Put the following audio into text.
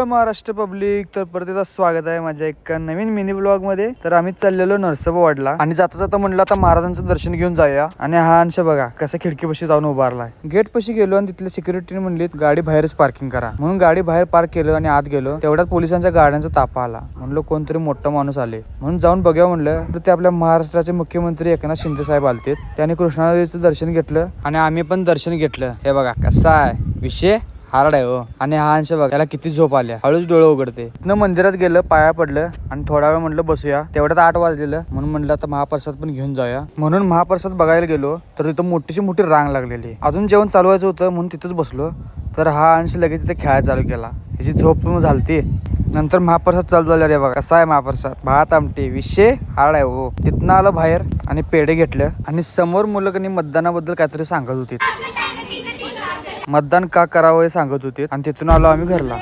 Maharashtra public, तर परत एकदा स्वागत आहे माझ्या एका नवीन मिनी ब्लॉग मध्ये. तर आम्ही चाललेलो नरसोबावाडला आणि जाता जाता म्हणलं आता महाराजांचं दर्शन घेऊन जाऊया. आणि हा अंश बघा कसा खिडकीपाशी जाऊन उभारलाय. गेट पाशी गेलो आणि तिथल्या सिक्युरिटीने म्हणली गाडी बाहेरच पार्किंग करा म्हणून गाडी बाहेर पार्क केलं आणि आत गेलो. तेवढ्यात पोलिसांच्या गाड्यांचा ताफा आला. म्हणलं कोणतरी मोठा माणूस आले म्हणून जाऊन बघूया म्हणलं. तर ते आपल्या महाराष्ट्राचे मुख्यमंत्री एकनाथ शिंदे साहेब आलते. त्यांनी कृष्णा नदीचं दर्शन घेतलं आणि आम्ही पण दर्शन घेतलं. हे बघा कसा आहे विषय हार्ड आहे हो. आणि हा अंश बघा त्याला किती झोप आल्या, हळूच डोळे उघडते. तिथनं मंदिरात गेलं, पाया पडलं आणि थोडा वेळ म्हणलं बसूया. तेवढ्यात 8 वाजलेलं म्हणून म्हणलं आता महाप्रसाद पण घेऊन जाऊया. म्हणून महाप्रसाद बघायला गेलो तर तिथं मोठीची मोठी रांग लागलेली. अजून जेवण चालू व्हायचं होतं म्हणून तिथंच बसलो. तर हा अंश लगेच तिथे खेळायला चालू केला. ह्याची झोप झालती. नंतर महाप्रसाद चालू झाला. रे बघा कसा आहे महाप्रसाद, भात आमटी, विषय हार्ड आहे हो. तिथनं आलं बाहेर आणि पेढे घेतलं आणि समोर मुलं मतदानाबद्दल काहीतरी सांगत होती. मतदान का करावं हे सांगत होते आणि तिथून आलो आम्ही घरला.